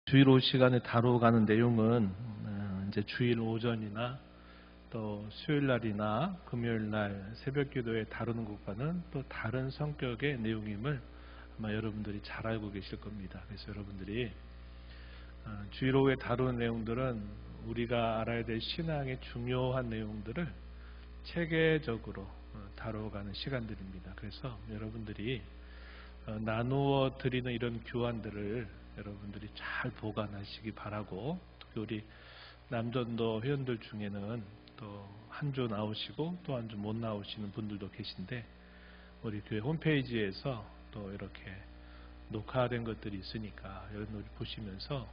주일 오후 시간에 다뤄가는 내용은 이제 주일 오전이나 또 수요일 날이나 금요일 날 새벽 기도에 다루는 것과는 또 다른 성격의 내용임을 아마 여러분들이 잘 알고 계실 겁니다. 그래서 여러분들이 주일 오후에 다루는 내용들은 우리가 알아야 될 신앙의 중요한 내용들을 체계적으로 다뤄가는 시간들입니다. 그래서 여러분들이 나누어 드리는 이런 교환들을 여러분들이 잘 보관하시기 바라고, 특히 우리 남전도 회원들 중에는 또 한 주 나오시고 또 한 주 못 나오시는 분들도 계신데, 우리 교회 홈페이지에서 또 이렇게 녹화된 것들이 있으니까 여러분들이 보시면서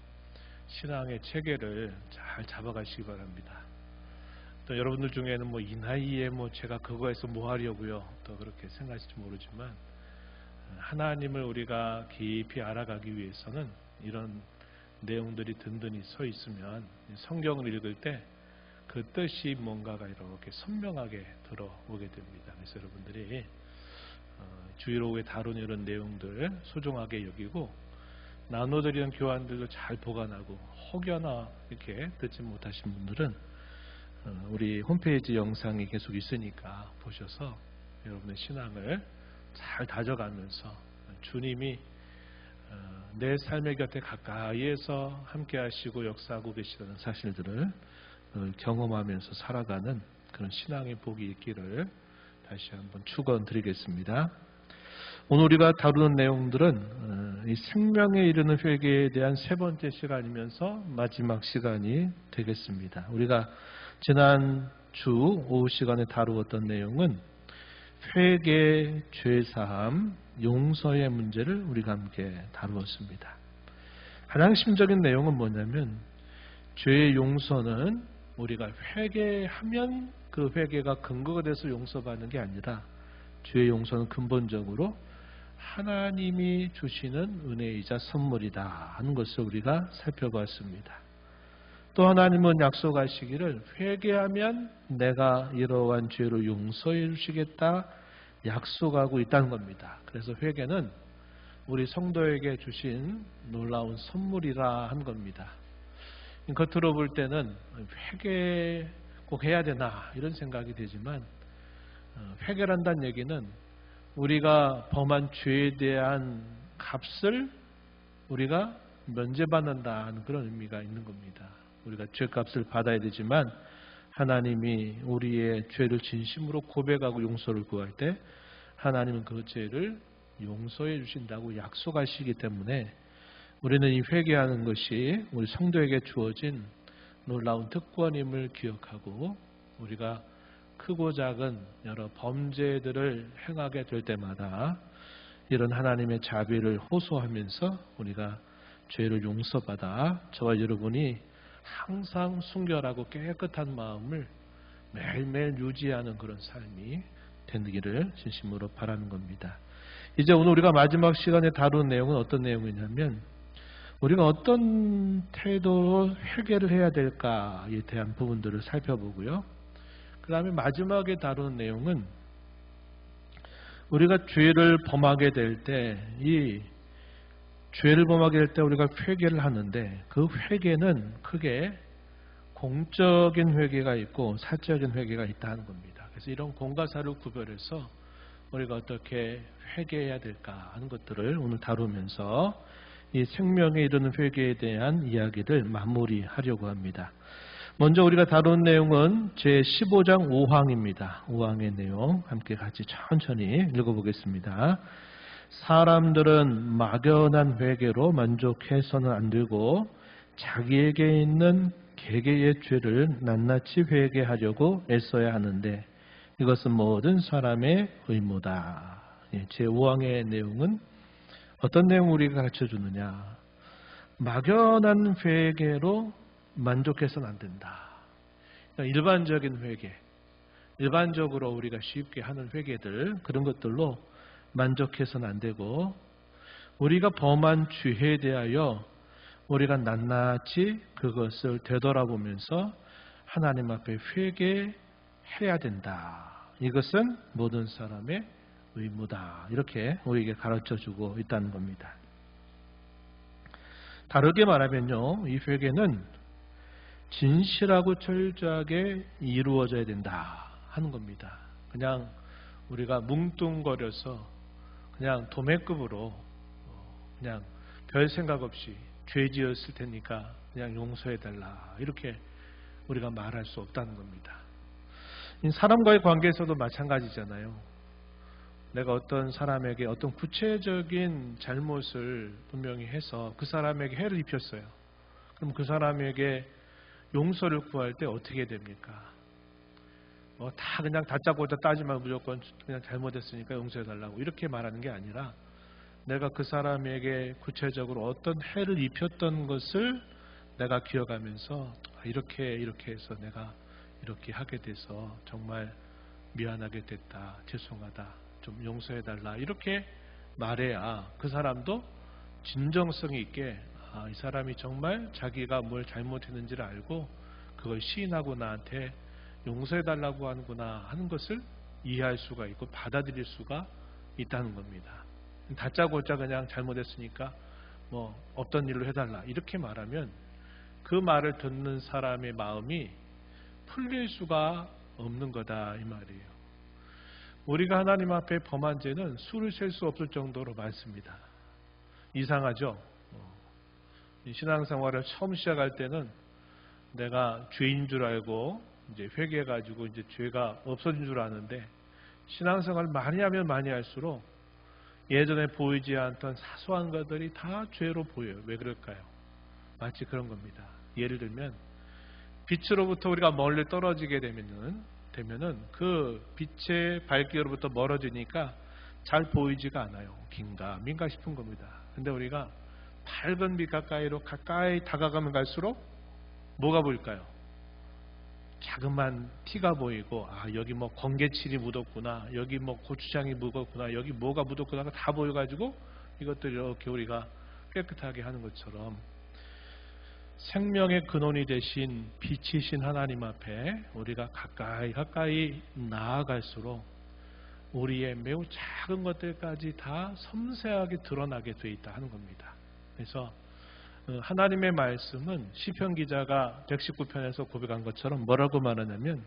신앙의 체계를 잘 잡아가시기 바랍니다. 또 여러분들 중에는 뭐 이 나이에 제가 그거에서 뭐 하려고요, 또 그렇게 생각하실지 모르지만, 하나님을 우리가 깊이 알아가기 위해서는 이런 내용들이 든든히 서 있으면 성경을 읽을 때 그 뜻이 뭔가가 이렇게 선명하게 들어오게 됩니다. 그래서 여러분들이 주일 오후에 다루는 이런 내용들 소중하게 여기고, 나눠드리는 교환들도 잘 보관하고, 혹여나 이렇게 듣지 못하신 분들은 우리 홈페이지 영상이 계속 있으니까 보셔서 여러분의 신앙을 잘 다져가면서 주님이 내 삶의 곁에 가까이에서 함께 하시고 역사하고 계시다는 사실들을 경험하면서 살아가는 그런 신앙의 복이 있기를 다시 한번 축원드리겠습니다. 오늘 우리가 다루는 내용들은 이 생명에 이르는 회개에 대한 세 번째 시간이면서 마지막 시간이 되겠습니다. 우리가 지난 주 오후 시간에 다루었던 내용은 회개, 죄사함, 용서의 문제를 우리가 함께 다루었습니다. 가장 핵심적인 내용은 뭐냐면, 죄의 용서는 우리가 회개하면 그 회개가 근거가 돼서 용서받는 게 아니라, 죄의 용서는 근본적으로 하나님이 주시는 은혜이자 선물이다 하는 것을 우리가 살펴봤습니다. 또 하나님은 약속하시기를 회개하면 내가 이러한 죄를 용서해 주시겠다 약속하고 있다는 겁니다. 그래서 회개는 우리 성도에게 주신 놀라운 선물이라 한 겁니다. 겉으로 볼 때는 회개 꼭 해야 되나 이런 생각이 되지만, 회개한다는 얘기는 우리가 범한 죄에 대한 값을 우리가 면제받는다는 그런 의미가 있는 겁니다. 우리가 죄값을 받아야 되지만 하나님이 우리의 죄를 진심으로 고백하고 용서를 구할 때 하나님은 그 죄를 용서해 주신다고 약속하시기 때문에, 우리는 이 회개하는 것이 우리 성도에게 주어진 놀라운 특권임을 기억하고, 우리가 크고 작은 여러 범죄들을 행하게 될 때마다 이런 하나님의 자비를 호소하면서 우리가 죄를 용서받아 저와 여러분이 항상 순결하고 깨끗한 마음을 매일매일 유지하는 그런 삶이 되기를 진심으로 바라는 겁니다. 이제 오늘 우리가 마지막 시간에 다룬 내용은 어떤 내용이냐면, 우리가 어떤 태도로 회개를 해야 될까에 대한 부분들을 살펴보고요. 그 다음에 마지막에 다룬 내용은, 우리가 죄를 범하게 될 때, 이 죄를 범하게 될 때 우리가 회개를 하는데, 그 회개는 크게 공적인 회개가 있고 사적인 회개가 있다는 겁니다. 그래서 이런 공과 사를 구별해서 우리가 어떻게 회개해야 될까 하는 것들을 오늘 다루면서 이 생명에 이르는 회개에 대한 이야기를 마무리하려고 합니다. 먼저 우리가 다룬 내용은 제15장 5항입니다. 5항의 내용 함께 같이 천천히 읽어보겠습니다. 사람들은 막연한 회개로 만족해서는 안 되고 자기에게 있는 개개의 죄를 낱낱이 회개하려고 애써야 하는데, 이것은 모든 사람의 의무다. 제5항의 내용은 어떤 내용을 우리가 가르쳐주느냐, 막연한 회개로 만족해서는 안 된다. 일반적인 회개, 일반적으로 우리가 쉽게 하는 회개들, 그런 것들로 만족해서는 안 되고, 우리가 범한 죄에 대하여 우리가 낱낱이 그것을 되돌아보면서 하나님 앞에 회개해야 된다. 이것은 모든 사람의 의무다. 이렇게 우리에게 가르쳐주고 있다는 겁니다. 다르게 말하면요, 이 회개는 진실하고 철저하게 이루어져야 된다 하는 겁니다. 그냥 우리가 뭉뚱거려서 그냥 도매급으로 그냥 별 생각 없이 죄 지었을 테니까 그냥 용서해달라 이렇게 우리가 말할 수 없다는 겁니다. 사람과의 관계에서도 마찬가지잖아요. 내가 어떤 사람에게 어떤 구체적인 잘못을 분명히 해서 그 사람에게 해를 입혔어요. 그럼 그 사람에게 용서를 구할 때 어떻게 됩니까? 다 그냥 다짜고짜 따지면 무조건 그냥 잘못했으니까 용서해달라고 이렇게 말하는 게 아니라 내가 그 사람에게 구체적으로 어떤 해를 입혔던 것을 내가 기억하면서 이렇게 해서 내가 이렇게 하게 돼서 정말 미안하게 됐다, 죄송하다, 좀 용서해달라 이렇게 말해야 그 사람도 진정성 있게 이 사람이 정말 자기가 뭘 잘못했는지를 알고 그걸 시인하고 나한테 용서해달라고 하는구나 하는 것을 이해할 수가 있고 받아들일 수가 있다는 겁니다. 다짜고짜 그냥 잘못했으니까 없던 일로 해달라 이렇게 말하면 그 말을 듣는 사람의 마음이 풀릴 수가 없는 거다 이 말이에요. 우리가 하나님 앞에 범한 죄는 수를 셀 수 없을 정도로 많습니다. 이상하죠? 신앙생활을 처음 시작할 때는 내가 죄인 줄 알고 이제 회개해가지고 이제 죄가 없어진 줄 아는데 신앙생활을 많이 하면 많이 할수록 예전에 보이지 않던 사소한 것들이 다 죄로 보여요. 왜 그럴까요? 마치 그런 겁니다. 예를 들면 빛으로부터 우리가 멀리 떨어지게 되면은 그 빛의 밝기로부터 멀어지니까 잘 보이지가 않아요. 긴가민가 싶은 겁니다. 근데 우리가 밝은 빛 가까이 다가가면 갈수록 뭐가 보일까요? 자그만 티가 보이고 여기 건개칠이 묻었구나, 여기 고추장이 묻었구나, 여기 뭐가 묻었구나 다 보여가지고 이것들 이렇게 우리가 깨끗하게 하는 것처럼 생명의 근원이 되신 빛이신 하나님 앞에 우리가 가까이 나아갈수록 우리의 매우 작은 것들까지 다 섬세하게 드러나게 돼 있다 하는 겁니다. 그래서 하나님의 말씀은 시편 기자가 119편에서 고백한 것처럼 뭐라고 말하냐면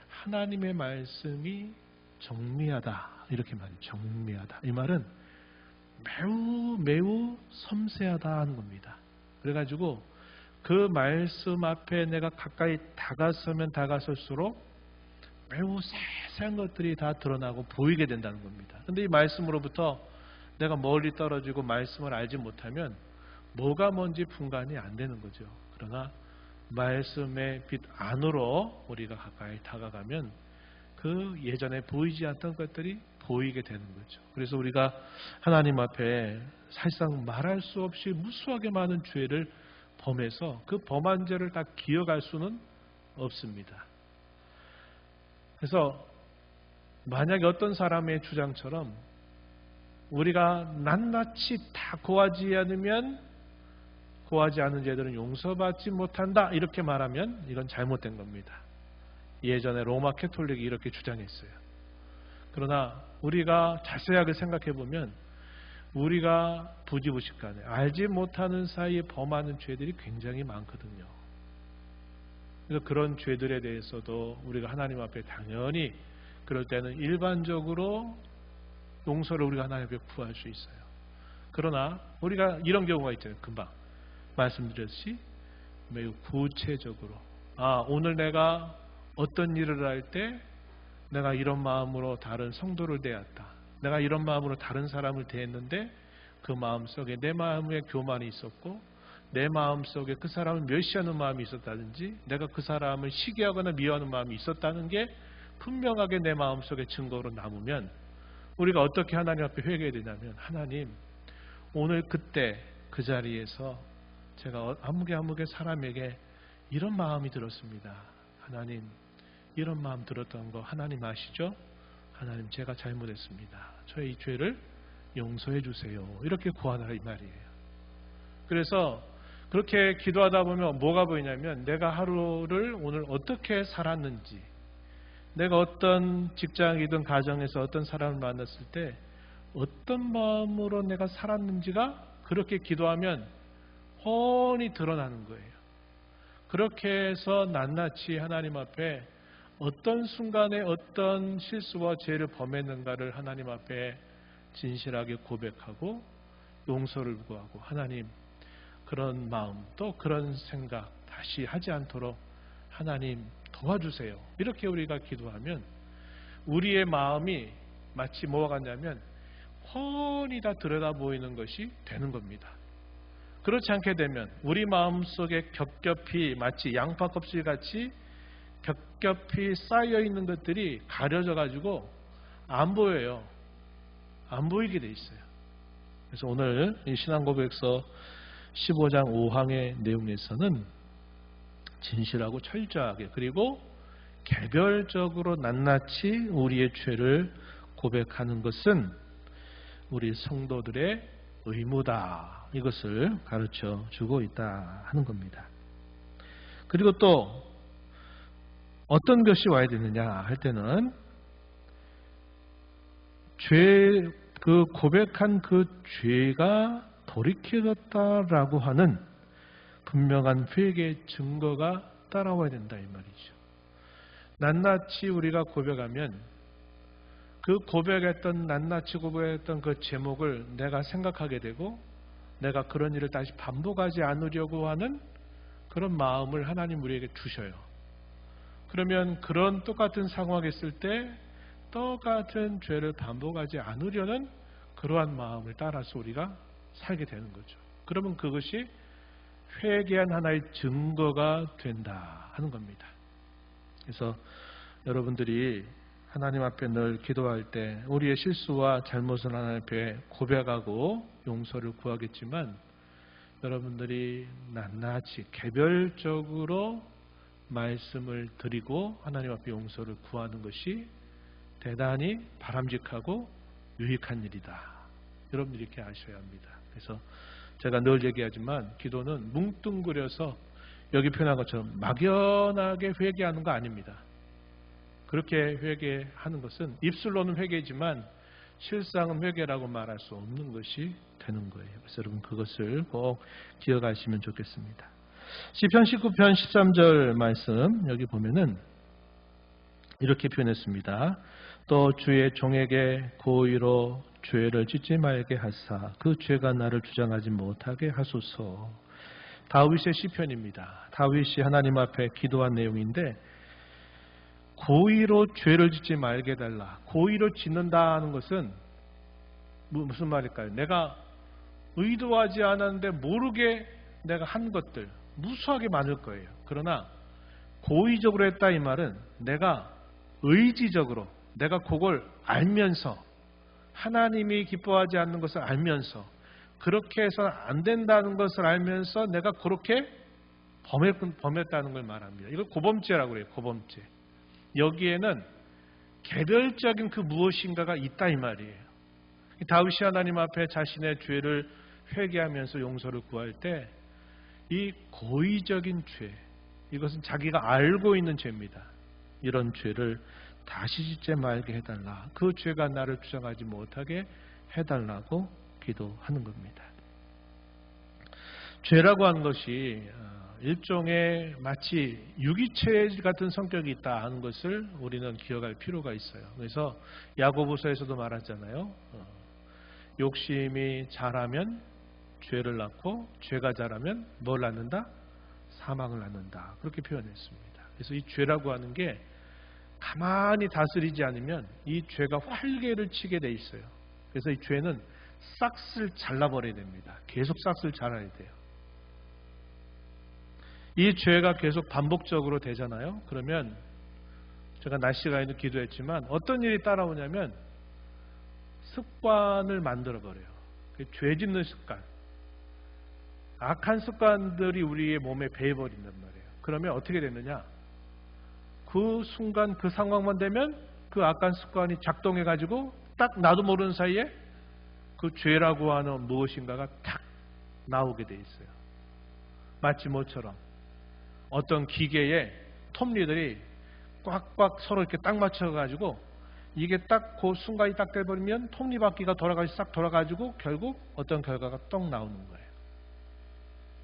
하나님의 말씀이 정미하다 이렇게 말해요. 정미하다. 이 말은 매우 섬세하다 하는 겁니다. 그래가지고 그 말씀 앞에 내가 가까이 다가서면 다가설수록 매우 세세한 것들이 다 드러나고 보이게 된다는 겁니다. 그런데 이 말씀으로부터 내가 멀리 떨어지고 말씀을 알지 못하면 뭐가 뭔지 분간이 안 되는 거죠. 그러나 말씀의 빛 안으로 우리가 가까이 다가가면 그 예전에 보이지 않던 것들이 보이게 되는 거죠. 그래서 우리가 하나님 앞에 사실상 말할 수 없이 무수하게 많은 죄를 범해서 그 범한 죄를 다 기억할 수는 없습니다. 그래서 만약에 어떤 사람의 주장처럼 우리가 낱낱이 다 고하지 않으면 고하지 않은 죄들은 용서받지 못한다 이렇게 말하면 이건 잘못된 겁니다. 예전에 로마 캐톨릭이 이렇게 주장했어요. 그러나 우리가 자세하게 생각해 보면 우리가 부지부식간에 알지 못하는 사이에 범하는 죄들이 굉장히 많거든요. 그래서 그런 죄들에 대해서도 우리가 하나님 앞에 당연히 그럴 때는 일반적으로 용서를 우리가 하나님 앞에 구할 수 있어요. 그러나 우리가 이런 경우가 있잖아요. 금방 말씀드렸듯이 매우 구체적으로 오늘 내가 어떤 일을 할 때 내가 이런 마음으로 다른 성도를 대했다. 내가 이런 마음으로 다른 사람을 대했는데 그 마음속에 내 마음에 교만이 있었고 내 마음속에 그 사람을 멸시하는 마음이 있었다든지 내가 그 사람을 시기하거나 미워하는 마음이 있었다는 게 분명하게 내 마음속에 증거로 남으면 우리가 어떻게 하나님 앞에 회개해야 되냐면 하나님 오늘 그때 그 자리에서 제가 아무개 사람에게 이런 마음이 들었습니다. 하나님 이런 마음 들었던 거 하나님 아시죠? 하나님 제가 잘못했습니다. 저의 이 죄를 용서해 주세요. 이렇게 구하라 이 말이에요. 그래서 그렇게 기도하다 보면 뭐가 보이냐면 내가 하루를 오늘 어떻게 살았는지 내가 어떤 직장이든 가정에서 어떤 사람을 만났을 때 어떤 마음으로 내가 살았는지가 그렇게 기도하면 훤히 드러나는 거예요. 그렇게 해서 낱낱이 하나님 앞에 어떤 순간에 어떤 실수와 죄를 범했는가를 하나님 앞에 진실하게 고백하고 용서를 구하고, 하나님 그런 마음 또 그런 생각 다시 하지 않도록 하나님 도와주세요. 이렇게 우리가 기도하면 우리의 마음이 마치 뭐와 같냐면 훤히 다 들여다 보이는 것이 되는 겁니다. 그렇지 않게 되면 우리 마음속에 겹겹이 마치 양파 껍질같이 겹겹이 쌓여 있는 것들이 가려져 가지고 안 보여요. 안 보이게 돼 있어요. 그래서 오늘 이 신앙고백서 15장 5항의 내용에서는 진실하고 철저하게 그리고 개별적으로 낱낱이 우리의 죄를 고백하는 것은 우리 성도들의 의무다. 이것을 가르쳐 주고 있다 하는 겁니다. 그리고 또 어떤 것이 와야 되느냐 할 때는 그 고백한 그 죄가 돌이켜졌다라고 하는 분명한 회개의 증거가 따라와야 된다 이 말이죠. 낱낱이 우리가 고백하면 그 고백했던 낱낱이 고백했던 그 제목을 내가 생각하게 되고 내가 그런 일을 다시 반복하지 않으려고 하는 그런 마음을 하나님 우리에게 주셔요. 그러면 그런 똑같은 상황이 있을 때 똑같은 죄를 반복하지 않으려는 그러한 마음을 따라서 우리가 살게 되는 거죠. 그러면 그것이 회개한 하나의 증거가 된다 하는 겁니다. 그래서 여러분들이 하나님 앞에 늘 기도할 때 우리의 실수와 잘못을 하나님 앞에 고백하고 용서를 구하겠지만 여러분들이 낱낱이 개별적으로 말씀을 드리고 하나님 앞에 용서를 구하는 것이 대단히 바람직하고 유익한 일이다. 여러분들이 이렇게 아셔야 합니다. 그래서 제가 늘 얘기하지만 기도는 뭉뚱그려서 여기 표현한 것처럼 막연하게 회개하는 거 아닙니다. 그렇게 회개하는 것은 입술로는 회개지만 실상은 회개라고 말할 수 없는 것이 되는 거예요. 그래서 여러분 그것을 꼭 기억하시면 좋겠습니다. 시편 19편 13절 말씀 여기 보면은 이렇게 표현했습니다. 또 주의 종에게 고의로 죄를 짓지 말게 하사 그 죄가 나를 주장하지 못하게 하소서. 다윗의 시편입니다. 다윗이 하나님 앞에 기도한 내용인데 고의로 죄를 짓지 말게 해달라. 고의로 짓는다는 것은 무슨 말일까요? 내가 의도하지 않았는데 모르게 내가 한 것들 무수하게 많을 거예요. 그러나 고의적으로 했다 이 말은 내가 의지적으로 내가 그걸 알면서 하나님이 기뻐하지 않는 것을 알면서 그렇게 해서는 안 된다는 것을 알면서 내가 그렇게 범했다는 걸 말합니다. 이걸 고범죄라고 그래요. 고범죄. 여기에는 개별적인 그 무엇인가가 있다 이 말이에요. 다윗이 하나님 앞에 자신의 죄를 회개하면서 용서를 구할 때 이 고의적인 죄, 이것은 자기가 알고 있는 죄입니다. 이런 죄를 다시 짓지 말게 해달라. 그 죄가 나를 주장하지 못하게 해달라고 기도하는 겁니다. 죄라고 하는 것이 일종의 마치 유기체 같은 성격이 있다 하는 것을 우리는 기억할 필요가 있어요. 그래서 야고보서에서도 말하잖아요. 욕심이 자라면 죄를 낳고 죄가 자라면 뭘 낳는다? 사망을 낳는다. 그렇게 표현했습니다. 그래서 이 죄라고 하는 게 가만히 다스리지 않으면 이 죄가 활개를 치게 돼 있어요. 그래서 이 죄는 싹을 잘라버려야 됩니다. 계속 싹을 잘라야 돼요. 이 죄가 계속 반복적으로 되잖아요. 그러면 제가 낮 시간에도 기도했지만 어떤 일이 따라오냐면 습관을 만들어버려요. 죄 짓는 습관. 악한 습관들이 우리의 몸에 배어버린단 말이에요. 그러면 어떻게 되느냐? 그 순간 그 상황만 되면 그 악한 습관이 작동해가지고 딱 나도 모르는 사이에 그 죄라고 하는 무엇인가가 탁 나오게 돼 있어요. 마치 뭐처럼 어떤 기계에 톱니들이 꽉꽉 서로 이렇게 딱 맞춰가지고 이게 딱 그 순간이 딱 돼버리면 톱니바퀴가 돌아가서 싹 돌아가지고 결국 어떤 결과가 떡 나오는 거예요.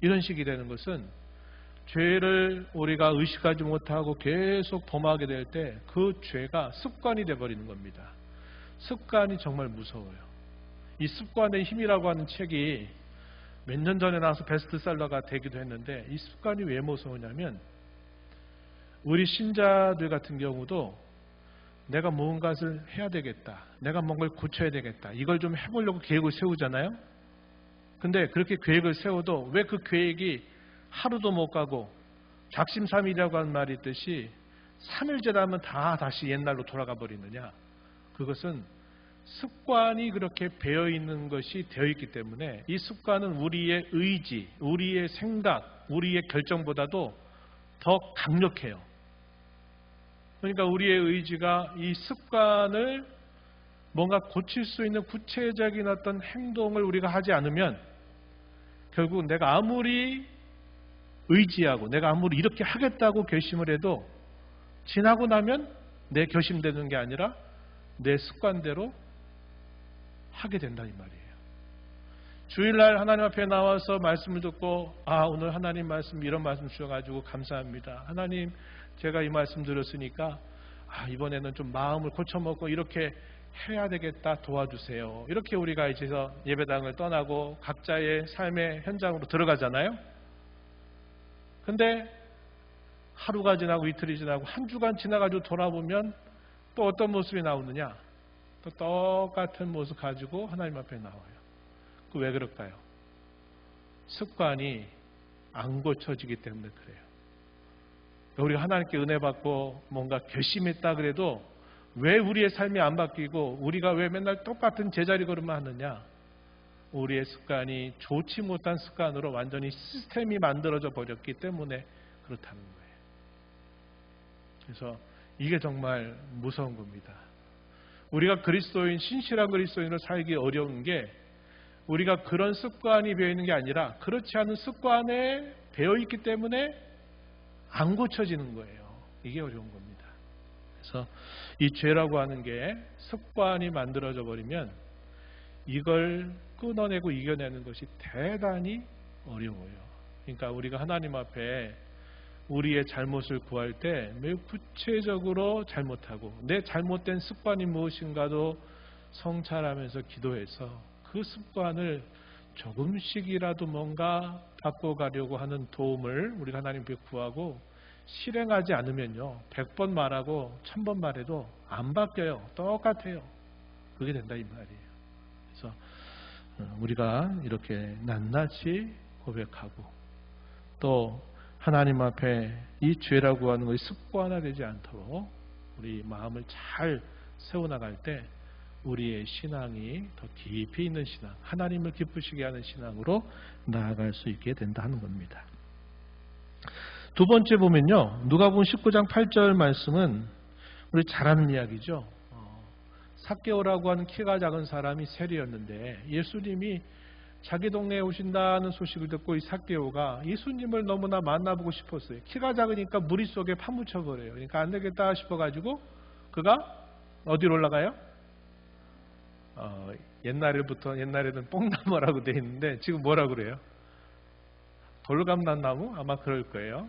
이런 식이 되는 것은 죄를 우리가 의식하지 못하고 계속 범하게 될 때 그 죄가 습관이 되어버리는 겁니다. 습관이 정말 무서워요. 이 습관의 힘이라고 하는 책이 몇 년 전에 나와서 베스트셀러가 되기도 했는데, 이 습관이 왜 무서우냐면 우리 신자들 같은 경우도 내가 무언가를 해야 되겠다, 내가 뭔가를 고쳐야 되겠다, 이걸 좀 해보려고 계획을 세우잖아요. 근데 그렇게 계획을 세워도 왜 그 계획이 하루도 못 가고 작심삼일이라고 하는 말이 있듯이 3일 지나면 다시 옛날로 돌아가 버리느냐. 그것은 습관이 그렇게 배어 있는 것이 되어 있기 때문에, 이 습관은 우리의 의지, 우리의 생각, 우리의 결정보다도 더 강력해요. 그러니까 우리의 의지가 이 습관을 뭔가 고칠 수 있는 구체적인 어떤 행동을 우리가 하지 않으면 결국 내가 아무리 의지하고 내가 아무리 이렇게 하겠다고 결심을 해도 지나고 나면 내 결심되는 게 아니라 내 습관대로 하게 된다 이 말이에요. 주일날 하나님 앞에 나와서 말씀을 듣고 오늘 하나님 말씀 이런 말씀 주셔가지고 감사합니다. 하나님 제가 이 말씀 들었으니까 이번에는 좀 마음을 고쳐먹고 이렇게 해야 되겠다 도와주세요. 이렇게 우리가 이제 예배당을 떠나고 각자의 삶의 현장으로 들어가잖아요. 근데 하루가 지나고 이틀이 지나고 한 주간 지나가지고 돌아보면 또 어떤 모습이 나오느냐? 또 똑같은 모습 가지고 하나님 앞에 나와요. 그 왜 그럴까요? 습관이 안 고쳐지기 때문에 그래요. 우리가 하나님께 은혜 받고 뭔가 결심했다 그래도 왜 우리의 삶이 안 바뀌고 우리가 왜 맨날 똑같은 제자리 걸음만 하느냐? 우리의 습관이 좋지 못한 습관으로 완전히 시스템이 만들어져 버렸기 때문에 그렇다는 거예요. 그래서 이게 정말 무서운 겁니다. 우리가 그리스도인, 신실한 그리스도인으로 살기 어려운 게 우리가 그런 습관이 배어있는 게 아니라 그렇지 않은 습관에 배어있기 때문에 안 고쳐지는 거예요. 이게 어려운 겁니다. 그래서 이 죄라고 하는 게 습관이 만들어져 버리면 이걸 끊어내고 이겨내는 것이 대단히 어려워요. 그러니까 우리가 하나님 앞에 우리의 잘못을 구할 때 매우 구체적으로 잘못하고 내 잘못된 습관이 무엇인가도 성찰하면서 기도해서 그 습관을 조금씩이라도 뭔가 바꿔가려고 하는 도움을 우리가 하나님께 구하고 실행하지 않으면요 100번 말하고 1000번 말해도 안 바뀌어요. 똑같아요. 그게 된다 이 말이에요. 그래서 우리가 이렇게 낱낱이 고백하고 또 하나님 앞에 이 죄라고 하는 것이 습관화되지 않도록 우리 마음을 잘 세워나갈 때 우리의 신앙이 더 깊이 있는 신앙, 하나님을 기쁘시게 하는 신앙으로 나아갈 수 있게 된다 하는 겁니다. 두 번째 보면요, 누가복음 19장 8절 말씀은 우리 잘 아는 이야기죠. 삭개오라고 하는 키가 작은 사람이 세리였는데 예수님이 자기 동네에 오신다는 소식을 듣고 이 삭개오가 예수님을 너무나 만나보고 싶었어요. 키가 작으니까 무리 속에 파묻혀 버려요. 그러니까 안 되겠다 싶어가지고 그가 어디로 올라가요? 옛날에는 뽕나무라고 돼 있는데 지금 뭐라 그래요? 돌감난나무? 아마 그럴 거예요.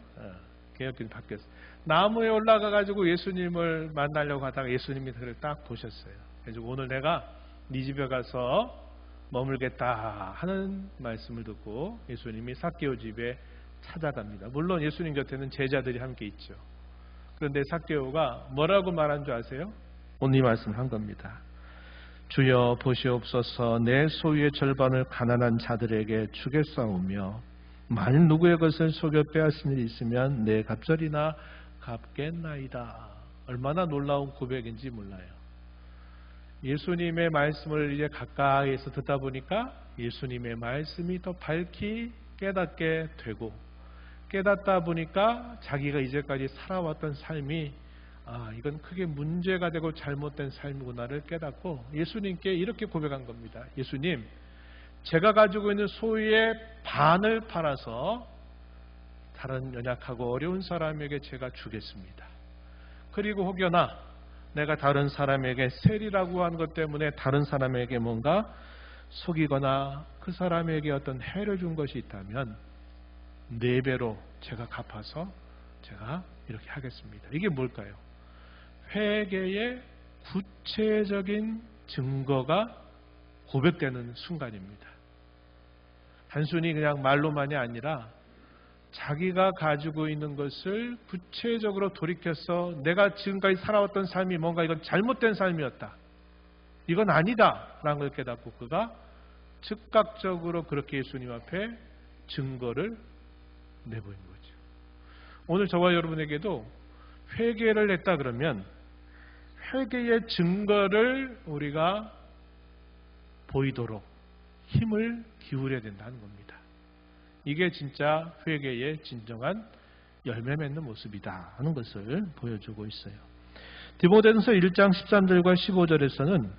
개혁길이 바뀌었어요. 나무에 올라가가지고 예수님을 만나려고 하다가 예수님이 그를 딱 보셨어요. 그래서 오늘 내가 네 집에 가서 머물겠다 하는 말씀을 듣고 예수님이 삭개오 집에 찾아갑니다. 물론 예수님 곁에는 제자들이 함께 있죠. 그런데 삭개오가 뭐라고 말한 줄 아세요? 오늘 이 말씀을 한 겁니다. 주여 보시옵소서, 내 소유의 절반을 가난한 자들에게 주겠사오며 만일 누구의 것을 속여 빼앗은 일이 있으면 내 갑절이나 갚겠나이다. 얼마나 놀라운 고백인지 몰라요. 예수님의 말씀을 이제 가까이에서 듣다 보니까 예수님의 말씀이 더 밝히 깨닫게 되고 깨닫다 보니까 자기가 이제까지 살아왔던 삶이 이건 크게 문제가 되고 잘못된 삶이구나를 깨닫고 예수님께 이렇게 고백한 겁니다. 예수님, 제가 가지고 있는 소유의 반을 팔아서 다른 연약하고 어려운 사람에게 제가 주겠습니다. 그리고 혹여나 내가 다른 사람에게 세리라고 하는 것 때문에 다른 사람에게 뭔가 속이거나 그 사람에게 어떤 해를 준 것이 있다면 4배로 제가 갚아서 제가 이렇게 하겠습니다. 이게 뭘까요? 회개의 구체적인 증거가 고백되는 순간입니다. 단순히 그냥 말로만이 아니라 자기가 가지고 있는 것을 구체적으로 돌이켜서 내가 지금까지 살아왔던 삶이 뭔가 이건 잘못된 삶이었다. 이건 아니다. 라는 걸 깨닫고 그가 즉각적으로 그렇게 예수님 앞에 증거를 내보이는 거죠. 오늘 저와 여러분에게도 회개를 했다 그러면 회개의 증거를 우리가 보이도록 힘을 기울여야 된다는 겁니다. 이게 진짜 회개의 진정한 열매 맺는 모습이다 하는 것을 보여주고 있어요. 디모데전서 1장 13절과 15절에서는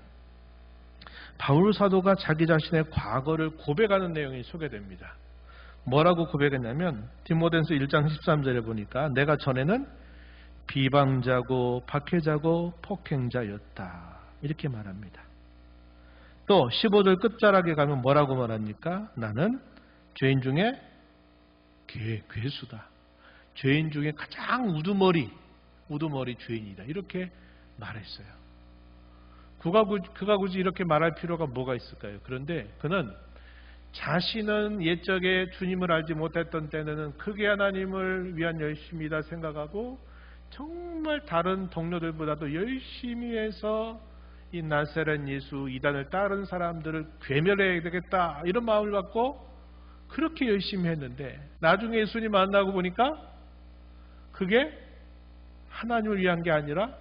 바울 사도가 자기 자신의 과거를 고백하는 내용이 소개됩니다. 뭐라고 고백했냐면 디모데전서 1장 13절에 보니까 내가 전에는 비방자고 박해자고 폭행자였다 이렇게 말합니다. 또 15절 끝자락에 가면 뭐라고 말합니까? 나는 죄인 중에 괴수다. 죄인 중에 가장 우두머리 죄인이다. 이렇게 말했어요. 그가 굳이 이렇게 말할 필요가 뭐가 있을까요? 그런데 그는 자신은 옛적에 주님을 알지 못했던 때는 크게 하나님을 위한 열심이다 생각하고 정말 다른 동료들보다도 열심히 해서 이 나사렛 예수 이단을 따른 사람들을 괴멸해야 되겠다 이런 마음을 갖고 그렇게 열심히 했는데 나중에 예수님 만나고 보니까 그게 하나님을 위한 게 아니라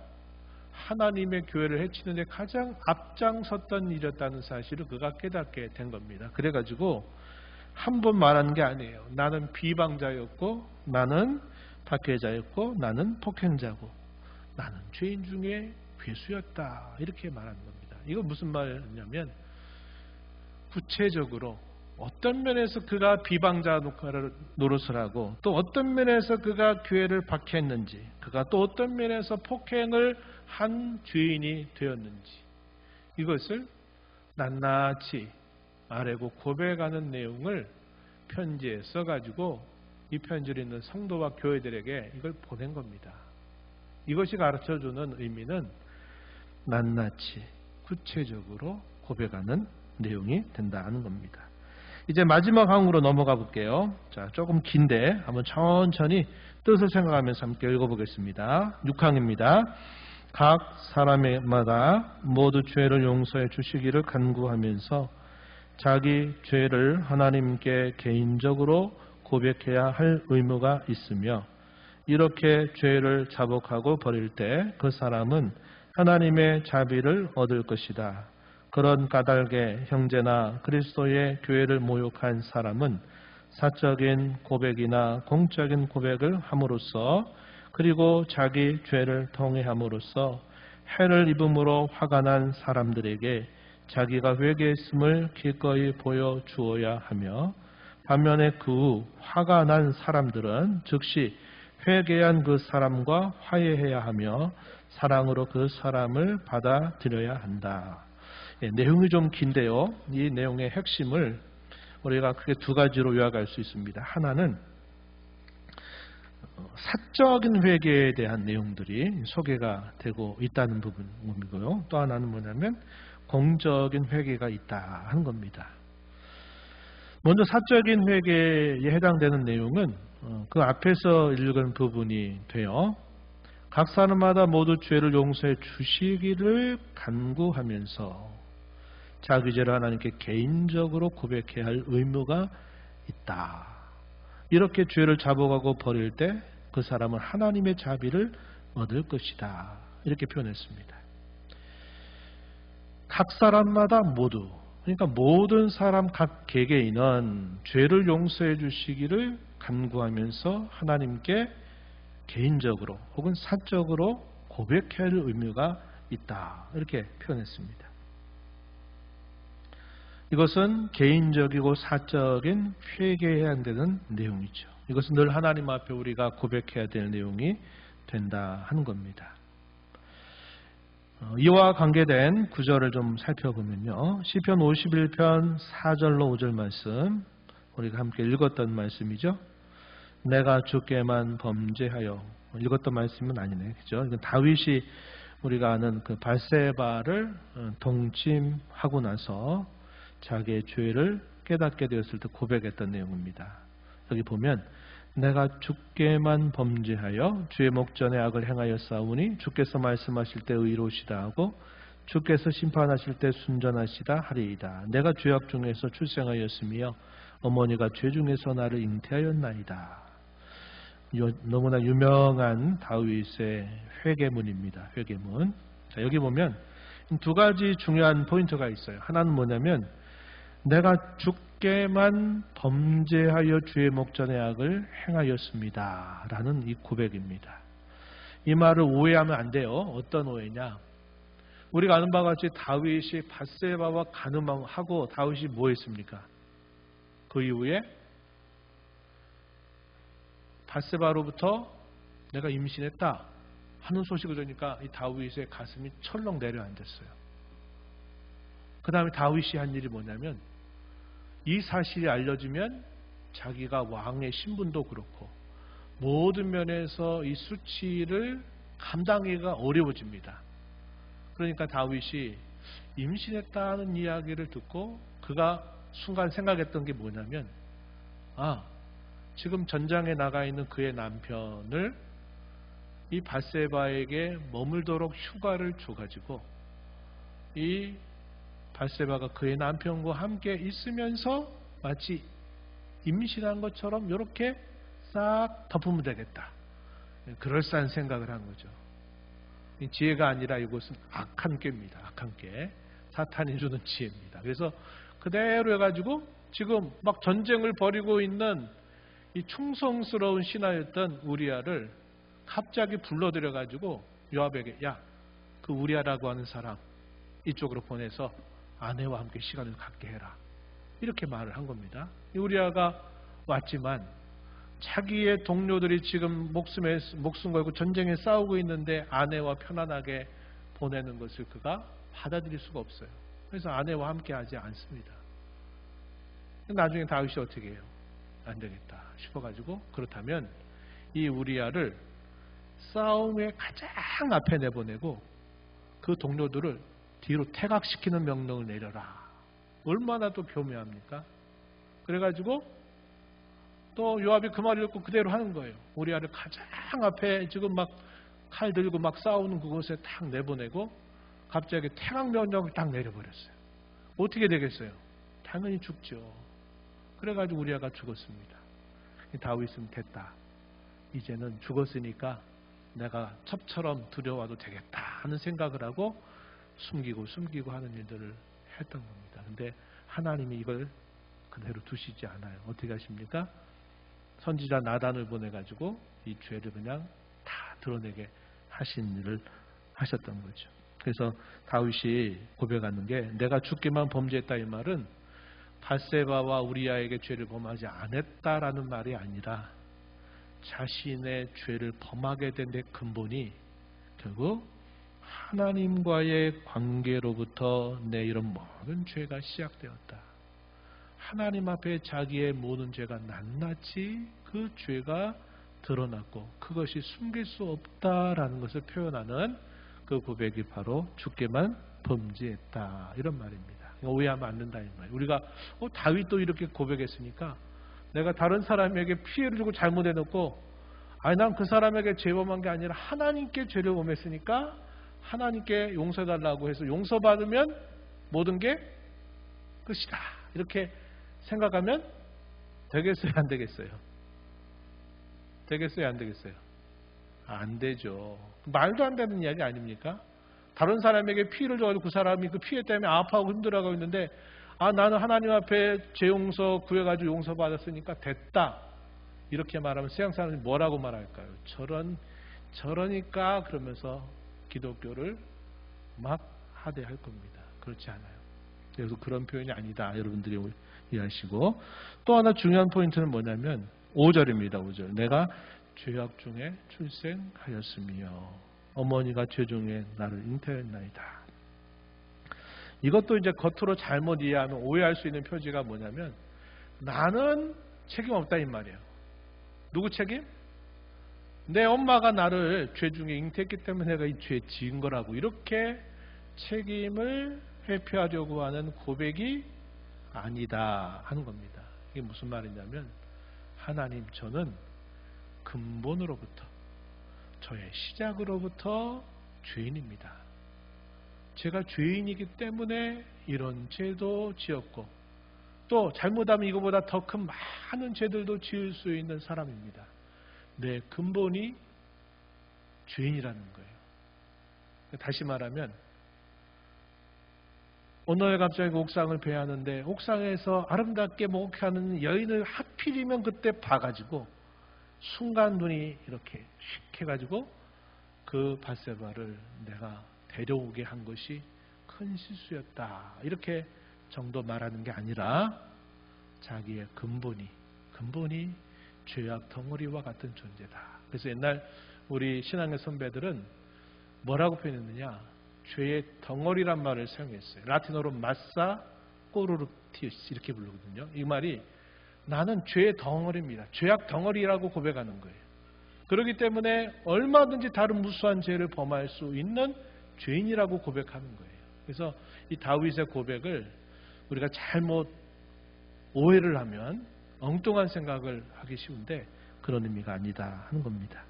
하나님의 교회를 해치는 데 가장 앞장섰던 일이었다는 사실을 그가 깨닫게 된 겁니다. 그래가지고 한 번 말하는 게 아니에요. 나는 비방자였고 나는 박해자였고 나는 폭행자고 나는 죄인 중에 괴수였다 이렇게 말하는 겁니다. 이거 무슨 말이냐면 구체적으로 어떤 면에서 그가 비방자 노릇을 하고 또 어떤 면에서 그가 교회를 박해했는지 그가 또 어떤 면에서 폭행을 한 죄인이 되었는지 이것을 낱낱이 말하고 고백하는 내용을 편지에 써가지고 이 편지를 읽는 성도와 교회들에게 이걸 보낸 겁니다. 이것이 가르쳐주는 의미는 낱낱이 구체적으로 고백하는 내용이 된다는 겁니다. 이제 마지막 항으로 넘어가 볼게요. 자, 조금 긴데 한번 천천히 뜻을 생각하면서 함께 읽어보겠습니다. 6항입니다. 각 사람마다 모두 죄를 용서해 주시기를 간구하면서 자기 죄를 하나님께 개인적으로 고백해야 할 의무가 있으며 이렇게 죄를 자복하고 버릴 때 그 사람은 하나님의 자비를 얻을 것이다. 그런 까닭에 형제나 그리스도의 교회를 모욕한 사람은 사적인 고백이나 공적인 고백을 함으로써 그리고 자기 죄를 통회함으로써 해를 입음으로 화가 난 사람들에게 자기가 회개했음을 기꺼이 보여주어야 하며 반면에 그 후 화가 난 사람들은 즉시 회개한 그 사람과 화해해야 하며 사랑으로 그 사람을 받아들여야 한다. 내용이 좀 긴데요. 이 내용의 핵심을 우리가 크게 두 가지로 요약할 수 있습니다. 하나는 사적인 회개에 대한 내용들이 소개가 되고 있다는 부분이고요. 또 하나는 뭐냐면 공적인 회개가 있다 하는 겁니다. 먼저 사적인 회개에 해당되는 내용은 그 앞에서 읽은 부분이 돼요. 각 사람마다 모두 죄를 용서해 주시기를 간구하면서 자기 죄를 하나님께 개인적으로 고백해야 할 의무가 있다. 이렇게 죄를 자복하고 버릴 때 그 사람은 하나님의 자비를 얻을 것이다. 이렇게 표현했습니다. 각 사람마다 모두 그러니까 모든 사람 각 개개인은 죄를 용서해 주시기를 간구하면서 하나님께 개인적으로 혹은 사적으로 고백해야 할 의무가 있다. 이렇게 표현했습니다. 이것은 개인적이고 사적인 회개해야 되는 내용이죠. 이것은 늘 하나님 앞에 우리가 고백해야 될 내용이 된다 하는 겁니다. 이와 관계된 구절을 좀 살펴보면요. 시편 51편 4절로 5절 말씀 우리가 함께 읽었던 말씀이죠. 내가 주께만 범죄하여. 읽었던 말씀은 아니네, 그죠? 이건 다윗이 우리가 아는 그 발세바를 동침하고 나서 자기의 죄를 깨닫게 되었을 때 고백했던 내용입니다. 여기 보면 내가 주께만 범죄하여 주의 목전에 악을 행하였사오니 주께서 말씀하실 때 의로우시다 하고 주께서 심판하실 때 순전하시다 하리이다. 내가 죄악 중에서 출생하였으며 어머니가 죄 중에서 나를 잉태하였나이다. 너무나 유명한 다윗의 회개문입니다. 회개문. 자, 여기 보면 두 가지 중요한 포인트가 있어요. 하나는 뭐냐면 내가 주께만 범죄하여 주의 목전의 악을 행하였습니다 라는 이 고백입니다. 이 말을 오해하면 안 돼요. 어떤 오해냐? 우리가 아는 바와 같이 다윗이 밧세바와 간음하고 다윗이 뭐 했습니까? 그 이후에 밧세바로부터 내가 임신했다 하는 소식을 들으니까 이 다윗의 가슴이 철렁 내려앉았어요. 그 다음에 다윗이 한 일이 뭐냐면 이 사실이 알려지면 자기가 왕의 신분도 그렇고 모든 면에서 이 수치를 감당하기가 어려워집니다. 그러니까 다윗이 임신했다는 이야기를 듣고 그가 순간 생각했던 게 뭐냐면 지금 전장에 나가 있는 그의 남편을 이 밧세바에게 머물도록 휴가를 줘가지고 이 밧세바가 그의 남편과 함께 있으면서 마치 임신한 것처럼 이렇게 싹 덮으면 되겠다. 그럴싸한 생각을 한 거죠. 지혜가 아니라 이것은 악한 꾀입니다. 악한 꾀. 사탄이 주는 지혜입니다. 그래서 그대로 해가지고 지금 막 전쟁을 벌이고 있는 이 충성스러운 신하였던 우리아를 갑자기 불러들여가지고 요압에게 그 우리아라고 하는 사람 이쪽으로 보내서 아내와 함께 시간을 갖게 해라. 이렇게 말을 한 겁니다. 우리아가 왔지만 자기의 동료들이 지금 목숨 걸고 전쟁에 싸우고 있는데 아내와 편안하게 보내는 것을 그가 받아들일 수가 없어요. 그래서 아내와 함께 하지 않습니다. 나중에 다윗이 어떻게 해요? 안 되겠다 싶어가지고 그렇다면 이 우리아를 싸움의 가장 앞에 내보내고 그 동료들을 뒤로 퇴각시키는 명령을 내려라. 얼마나 또 교묘합니까? 그래가지고 또 요압이 그 말을 듣고 그대로 하는 거예요. 우리아를 가장 앞에 지금 막 칼 들고 막 싸우는 그곳에 딱 내보내고 갑자기 퇴각 명령을 딱 내려버렸어요. 어떻게 되겠어요? 당연히 죽죠. 그래가지고 우리아가 죽었습니다. 다윗은 됐다. 이제는 죽었으니까 내가 첩처럼 두려워도 되겠다 하는 생각을 하고 숨기고 하는 일들을 했던 겁니다. 근데 하나님이 이걸 그대로 두시지 않아요. 어떻게 하십니까? 선지자 나단을 보내가지고 이 죄를 그냥 다 드러내게 하신 일을 하셨던 거죠. 그래서 다윗이 고백하는 게 내가 주께만 범죄했다 이 말은 밧세바와 우리아에게 죄를 범하지 않았다라는 말이 아니라 자신의 죄를 범하게 된 데 근본이 결국 하나님과의 관계로부터 내 이런 모든 죄가 시작되었다. 하나님 앞에 자기의 모든 죄가 낱낱이 그 죄가 드러났고 그것이 숨길 수 없다라는 것을 표현하는 그 고백이 바로 주께만 범죄했다 이런 말입니다. 오해하면 안 된다 이 말이에요. 우리가 다윗도 이렇게 고백했으니까 내가 다른 사람에게 피해를 주고 잘못해놓고 난 그 사람에게 죄 범한 게 아니라 하나님께 죄를 범했으니까 하나님께 용서해달라고 해서 용서받으면 모든 게 끝이다 이렇게 생각하면 되겠어요 안 되겠어요? 되겠어요 안 되겠어요? 안 되죠. 말도 안 되는 이야기 아닙니까? 다른 사람에게 피해를 줘가지고 그 사람이 그 피해 때문에 아파하고 힘들어하고 있는데 나는 하나님 앞에 죄 용서 구해가지고 용서받았으니까 됐다 이렇게 말하면 세상 사람들이 뭐라고 말할까요? 저러니까 그러면서 기독교를 막 하대할 겁니다. 그렇지 않아요. 그래서 그런 표현이 아니다 여러분들이 이해하시고 또 하나 중요한 포인트는 뭐냐면 5절입니다. 5절 내가 죄악 중에 출생하였으며 어머니가 죄 중에 나를 잉태했나이다. 이것도 이제 겉으로 잘못 이해하면 오해할 수 있는 표지가 뭐냐면 나는 책임 없다 이 말이에요. 누구 책임? 내 엄마가 나를 죄 중에 잉태했기 때문에 내가 이 죄 지은 거라고 이렇게 책임을 회피하려고 하는 고백이 아니다 하는 겁니다. 이게 무슨 말이냐면 하나님 저는 근본으로부터 저의 시작으로부터 죄인입니다. 제가 죄인이기 때문에 이런 죄도 지었고 또 잘못하면 이거보다 더 큰 많은 죄들도 지을 수 있는 사람입니다. 내 근본이 죄인이라는 거예요. 다시 말하면 어느 날 갑자기 옥상을 배하는데 옥상에서 아름답게 목욕하는 여인을 하필이면 그때 봐가지고 순간 눈이 이렇게 휙 해가지고 그 밧세바를 내가 데려오게 한 것이 큰 실수였다. 이렇게 정도 말하는 게 아니라 자기의 근본이 죄악 덩어리와 같은 존재다. 그래서 옛날 우리 신앙의 선배들은 뭐라고 표현했느냐? 죄의 덩어리란 말을 사용했어요. 라틴어로 마사 꼬르르티우스 이렇게 부르거든요. 이 말이 나는 죄의 덩어리입니다. 죄악 덩어리라고 고백하는 거예요. 그렇기 때문에 얼마든지 다른 무수한 죄를 범할 수 있는 죄인이라고 고백하는 거예요. 그래서 이 다윗의 고백을 우리가 잘못 오해를 하면 엉뚱한 생각을 하기 쉬운데 그런 의미가 아니다 하는 겁니다.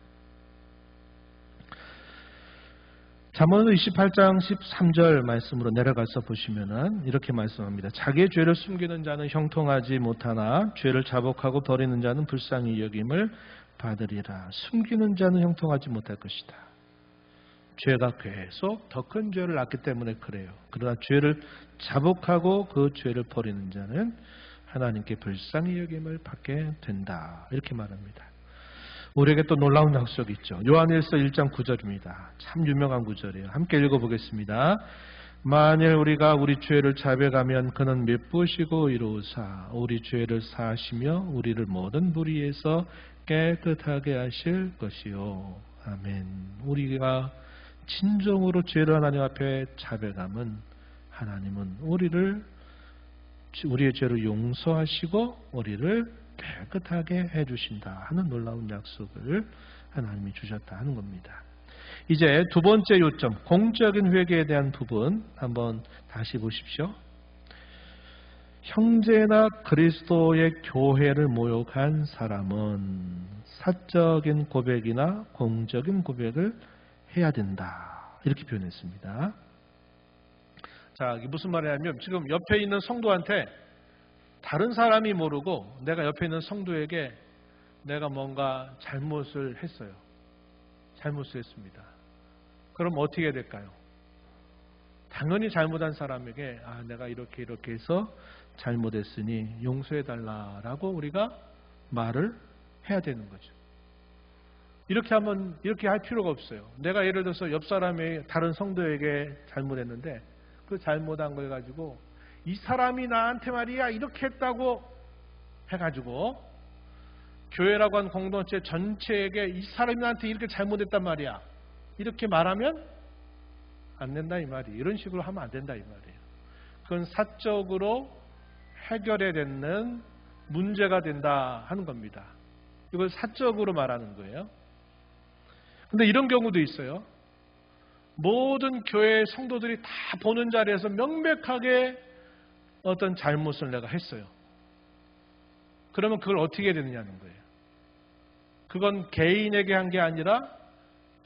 잠언 28장 13절 말씀으로 내려가서 보시면은 이렇게 말씀합니다. 자기의 죄를 숨기는 자는 형통하지 못하나 죄를 자복하고 버리는 자는 불쌍히 여김을 받으리라. 숨기는 자는 형통하지 못할 것이다. 죄가 계속 더 큰 죄를 낳기 때문에 그래요. 그러나 죄를 자복하고 그 죄를 버리는 자는 하나님께 불쌍히 여김을 받게 된다. 이렇게 말합니다. 우리에게 또 놀라운 약속이 있죠. 요한일서 1장 9절입니다. 참 유명한 구절이에요. 함께 읽어보겠습니다. 만일 우리가 우리 죄를 자백하면 그는 미쁘시고 이로우사 우리 죄를 사하시며 우리를 모든 불의에서 깨끗하게 하실 것이요. 아멘. 우리가 진정으로 죄를 하나님 앞에 자백하면 하나님은 우리의 죄를 용서하시고 우리를 깨끗하게 해주신다 하는 놀라운 약속을 하나님이 주셨다 하는 겁니다. 이제 두 번째 요점, 공적인 회개에 대한 부분 한번 다시 보십시오. 형제나 그리스도의 교회를 모욕한 사람은 사적인 고백이나 공적인 고백을 해야 된다. 이렇게 표현했습니다. 자, 이게 무슨 말이냐면 지금 옆에 있는 성도한테 다른 사람이 모르고 내가 옆에 있는 성도에게 내가 뭔가 잘못을 했어요. 잘못을 했습니다. 그럼 어떻게 해야 될까요? 당연히 잘못한 사람에게 내가 이렇게 해서 잘못했으니 용서해달라라고 우리가 말을 해야 되는 거죠. 이렇게 할 필요가 없어요. 내가 예를 들어서 옆 사람이 다른 성도에게 잘못했는데 그 잘못한 걸 가지고 이 사람이 나한테 말이야 이렇게 했다고 해가지고 교회라고 하는 공동체 전체에게 이 사람이 나한테 이렇게 잘못했단 말이야 이렇게 말하면 안 된다 이 말이에요. 이런 식으로 하면 안 된다 이 말이에요. 그건 사적으로 해결해야 되는 문제가 된다 하는 겁니다. 이걸 사적으로 말하는 거예요. 근데 이런 경우도 있어요. 모든 교회 성도들이 다 보는 자리에서 명백하게 어떤 잘못을 내가 했어요. 그러면 그걸 어떻게 해야 되느냐는 거예요. 그건 개인에게 한 게 아니라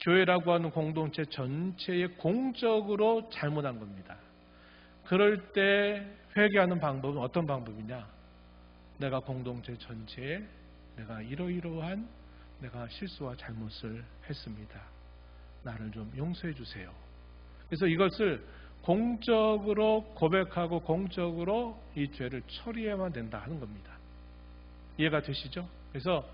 교회라고 하는 공동체 전체에 공적으로 잘못한 겁니다. 그럴 때 회개하는 방법은 어떤 방법이냐? 내가 공동체 전체에 내가 이러이러한 내가 실수와 잘못을 했습니다. 나를 좀 용서해 주세요. 그래서 이것을 공적으로 고백하고 공적으로 이 죄를 처리해야만 된다 하는 겁니다. 이해가 되시죠? 그래서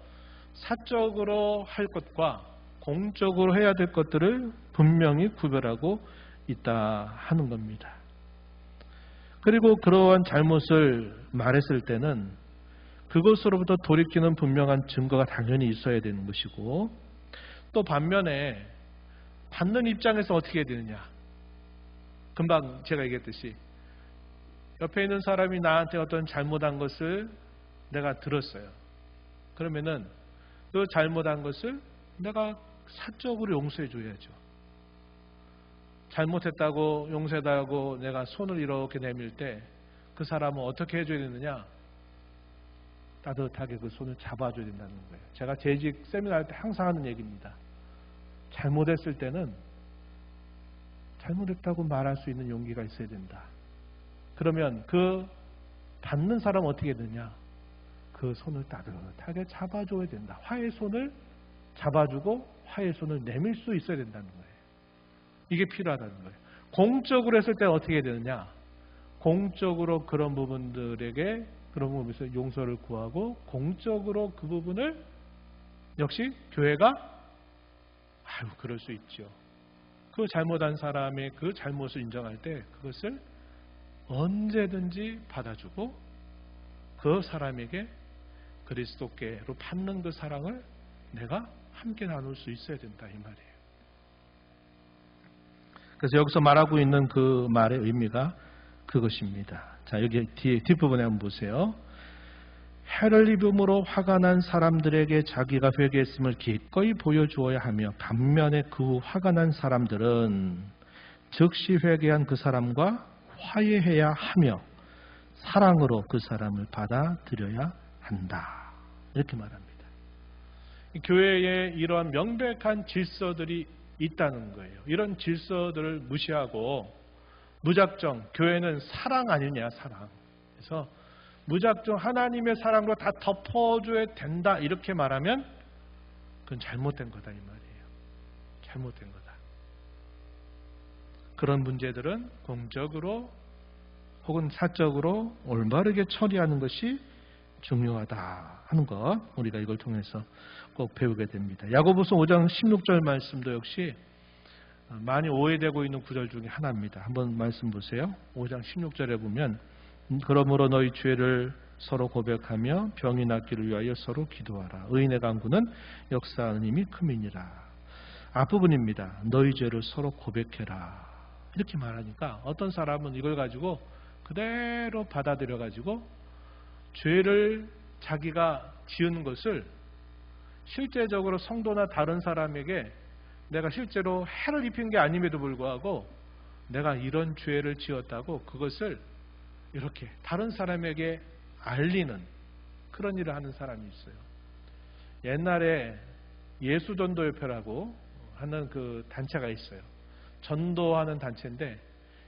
사적으로 할 것과 공적으로 해야 될 것들을 분명히 구별하고 있다 하는 겁니다. 그리고 그러한 잘못을 말했을 때는 그것으로부터 돌이키는 분명한 증거가 당연히 있어야 되는 것이고 또 반면에 받는 입장에서 어떻게 해야 되느냐. 금방 제가 얘기했듯이 옆에 있는 사람이 나한테 어떤 잘못한 것을 내가 들었어요. 그러면은 그 잘못한 것을 내가 사적으로 용서해 줘야죠. 잘못했다고 용서해달라고 내가 손을 이렇게 내밀 때 그 사람은 어떻게 해줘야 되느냐? 따뜻하게 그 손을 잡아줘야 된다는 거예요. 제가 재직 세미나 할 때 항상 하는 얘기입니다. 잘못했을 때는 잘못했다고 말할 수 있는 용기가 있어야 된다. 그러면 그 받는 사람은 어떻게 되느냐? 그 손을 따뜻하게 잡아줘야 된다. 화의 손을 잡아주고 화의 손을 내밀 수 있어야 된다는 거예요. 이게 필요하다는 거예요. 공적으로 했을 때 어떻게 되느냐? 공적으로 그런 부분들에게 그런 부분에서 용서를 구하고 공적으로 그 부분을 역시 교회가 그럴 수 있죠. 그 잘못한 사람의 그 잘못을 인정할 때 그것을 언제든지 받아주고 그 사람에게 그리스도께로 받는 그 사랑을 내가 함께 나눌 수 있어야 된다 이 말이에요. 그래서 여기서 말하고 있는 그 말의 의미가 그것입니다. 자, 여기 뒷부분에 한번 보세요. 해를 입음으로 화가 난 사람들에게 자기가 회개했음을 기꺼이 보여주어야 하며 반면에 그 화가 난 사람들은 즉시 회개한 그 사람과 화해해야 하며 사랑으로 그 사람을 받아들여야 한다. 이렇게 말합니다. 교회에 이러한 명백한 질서들이 있다는 거예요. 이런 질서들을 무시하고 무작정 교회는 사랑 아니냐 사랑. 그래서 무작정 하나님의 사랑으로 다 덮어줘야 된다 이렇게 말하면 그건 잘못된 거다 이 말이에요. 잘못된 거다. 그런 문제들은 공적으로 혹은 사적으로 올바르게 처리하는 것이 중요하다 하는 것 우리가 이걸 통해서 꼭 배우게 됩니다. 야고보서 5장 16절 말씀도 역시 많이 오해되고 있는 구절 중에 하나입니다. 한번 말씀 보세요. 5장 16절에 보면 그러므로 너희 죄를 서로 고백하며 병이 낫기를 위하여 서로 기도하라. 의인의 간구는 역사하는 힘이 큼이니라. 앞부분입니다. 너희 죄를 서로 고백해라. 이렇게 말하니까 어떤 사람은 이걸 가지고 그대로 받아들여 가지고 죄를 자기가 지은 것을 실제적으로 성도나 다른 사람에게 내가 실제로 해를 입힌 게 아님에도 불구하고 내가 이런 죄를 지었다고 그것을 이렇게 다른 사람에게 알리는 그런 일을 하는 사람이 있어요. 옛날에 예수전도협회라고 하는 그 단체가 있어요. 전도하는 단체인데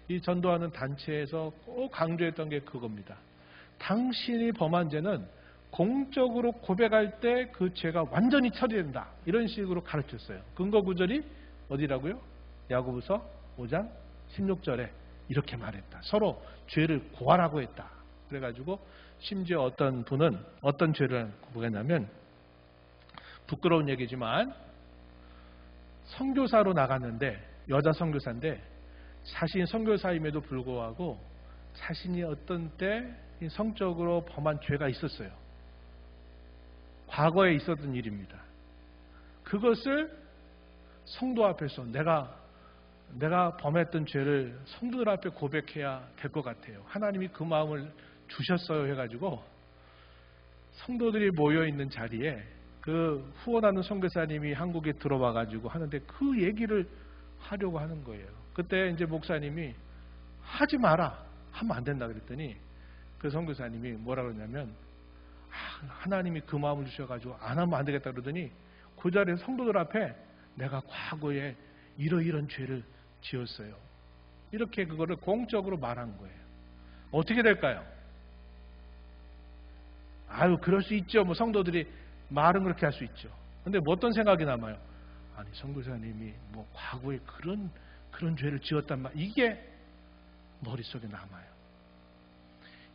이 전도하는 단체에서 꼭 강조했던 게 그겁니다. 당신이 범한 죄는 공적으로 고백할 때 그 죄가 완전히 처리된다. 이런 식으로 가르쳤어요. 근거 구절이 어디라고요? 야고보서 5장 16절에 이렇게 말했다. 서로 죄를 고하라고 했다. 그래가지고 심지어 어떤 분은 어떤 죄를 고백했냐면 부끄러운 얘기지만 선교사로 나갔는데 여자 선교사인데 자신이 선교사임에도 불구하고 자신이 어떤 때 성적으로 범한 죄가 있었어요. 과거에 있었던 일입니다. 그것을 성도 앞에서 내가 범했던 죄를 성도들 앞에 고백해야 될 것 같아요. 하나님이 그 마음을 주셨어요 해가지고 성도들이 모여있는 자리에 그 후원하는 선교사님이 한국에 들어와가지고 하는데 그 얘기를 하려고 하는 거예요. 그때 이제 목사님이 하지 마라. 하면 안 된다 그랬더니 그 선교사님이 뭐라 그러냐면 하나님이 그 마음을 주셔가지고 안 하면 안 되겠다 그러더니 그 자리에 성도들 앞에 내가 과거에 이러이런 죄를 지었어요. 이렇게 그거를 공적으로 말한 거예요. 어떻게 될까요? 그럴 수 있죠. 뭐 성도들이 말은 그렇게 할 수 있죠. 근데 뭐 어떤 생각이 남아요? 아니 선교사님이 뭐 과거에 그런 죄를 지었단 말 이게 머릿속에 남아요.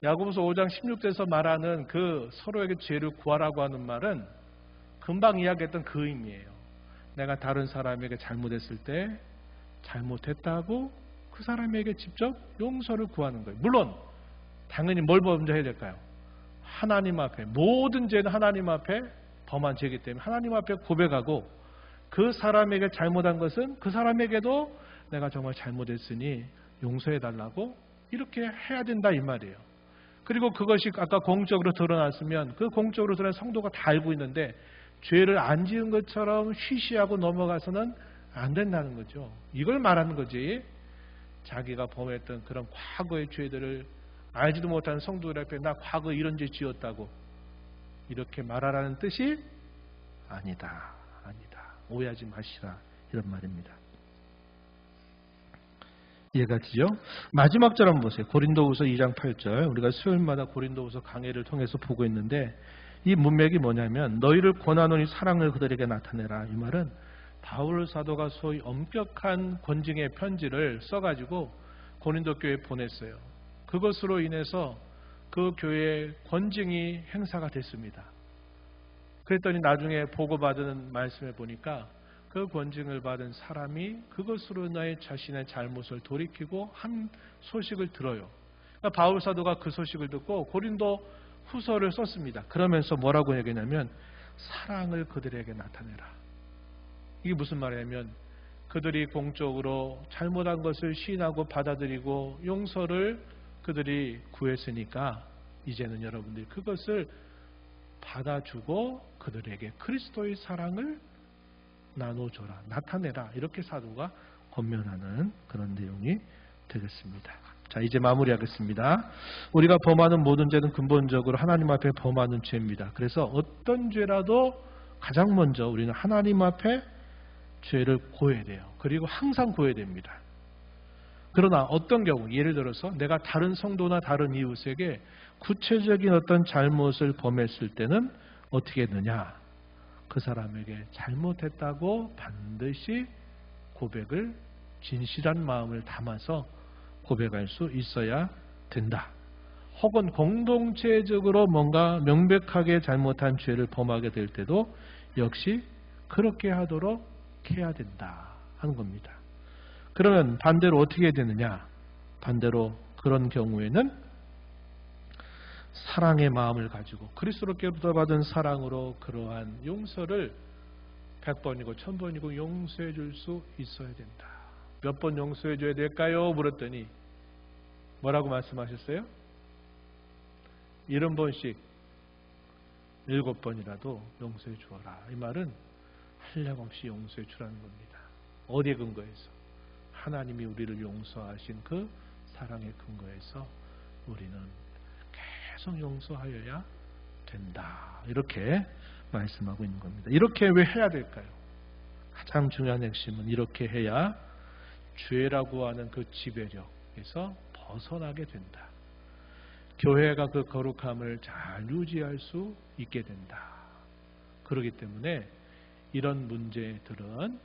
야고보서 5장 16절에서 말하는 그 서로에게 죄를 구하라고 하는 말은 금방 이야기했던 그 의미예요. 내가 다른 사람에게 잘못했을 때 잘못했다고 그 사람에게 직접 용서를 구하는 거예요. 물론 당연히 뭘 먼저 해야 될까요? 하나님 앞에 모든 죄는 하나님 앞에 범한 죄이기 때문에 하나님 앞에 고백하고 그 사람에게 잘못한 것은 그 사람에게도 내가 정말 잘못했으니 용서해달라고 이렇게 해야 된다 이 말이에요. 그리고 그것이 아까 공적으로 드러났으면 그 공적으로 드러난 성도가 다 알고 있는데 죄를 안 지은 것처럼 쉬쉬하고 넘어가서는 안 된다는 거죠. 이걸 말하는 거지. 자기가 범했던 그런 과거의 죄들을 알지도 못하는 성도들 앞에 나 과거 이런 죄 지었다고 이렇게 말하라는 뜻이 아니다. 오해하지 마시라. 이런 말입니다. 이해가 되죠? 마지막 절 한번 보세요. 고린도후서 2장 8절. 우리가 수요일마다 고린도후서 강해를 통해서 보고 있는데 이 문맥이 뭐냐면 너희를 권하노니 사랑을 그들에게 나타내라. 이 말은 바울 사도가 소위 엄격한 권징의 편지를 써가지고 고린도 교회에 보냈어요. 그것으로 인해서 그 교회의 권징이 행사가 됐습니다. 그랬더니 나중에 보고받은 말씀에 보니까 그 권징을 받은 사람이 그것으로 나의 자신의 잘못을 돌이키고 한 소식을 들어요. 그러니까 바울 사도가 그 소식을 듣고 고린도 후서를 썼습니다. 그러면서 뭐라고 얘기냐면 사랑을 그들에게 나타내라. 이게 무슨 말이냐면 그들이 공적으로 잘못한 것을 시인하고 받아들이고 용서를 그들이 구했으니까 이제는 여러분들이 그것을 받아주고 그들에게 그리스도의 사랑을 나눠줘라, 나타내라. 이렇게 사도가 권면하는 그런 내용이 되겠습니다. 자, 이제 마무리하겠습니다. 우리가 범하는 모든 죄는 근본적으로 하나님 앞에 범하는 죄입니다. 그래서 어떤 죄라도 가장 먼저 우리는 하나님 앞에 죄를 고해야 돼요. 그리고 항상 고해야 됩니다. 그러나 어떤 경우, 예를 들어서 내가 다른 성도나 다른 이웃에게 구체적인 어떤 잘못을 범했을 때는 어떻게 했느냐? 그 사람에게 잘못했다고 반드시 고백을 진실한 마음을 담아서 고백할 수 있어야 된다. 혹은 공동체적으로 뭔가 명백하게 잘못한 죄를 범하게 될 때도 역시 그렇게 하도록 해야 된다 하는 겁니다. 그러면 반대로 어떻게 해야 되느냐? 반대로 그런 경우에는 사랑의 마음을 가지고 그리스도로부터 받은 사랑으로 그러한 용서를 100번이고 1000번이고 용서해 줄 수 있어야 된다. 몇 번 용서해 줘야 될까요? 물었더니 뭐라고 말씀하셨어요? 70번씩 7번이라도 용서해 주어라. 이 말은 한량없이 용서해 주라는 겁니다. 어디에 근거해서? 하나님이 우리를 용서하신 그 사랑의 근거에서 우리는 계속 용서하여야 된다. 이렇게 말씀하고 있는 겁니다. 이렇게 왜 해야 될까요? 가장 중요한 핵심은 이렇게 해야 죄라고 하는 그 지배력에서 벗어나게 된다. 교회가 그 거룩함을 잘 유지할 수 있게 된다. 그렇기 때문에 이런 문제들은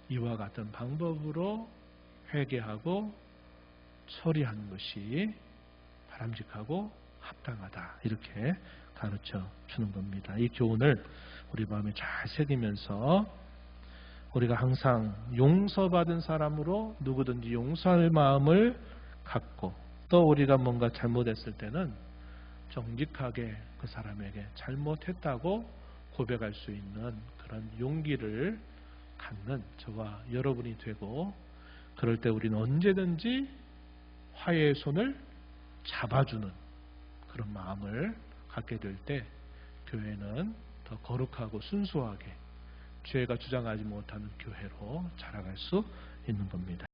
이와 같은 방법으로 회개하고 처리하는 것이 바람직하고 합당하다. 이렇게 가르쳐 주는 겁니다. 이 교훈을 우리 마음에 잘 새기면서 우리가 항상 용서받은 사람으로 누구든지 용서할 마음을 갖고 또 우리가 뭔가 잘못했을 때는 정직하게 그 사람에게 잘못했다고 고백할 수 있는 그런 용기를 갖는 저와 여러분이 되고 그럴 때 우리는 언제든지 화해의 손을 잡아주는 그런 마음을 갖게 될 때 교회는 더 거룩하고 순수하게 죄가 주장하지 못하는 교회로 자라갈 수 있는 겁니다.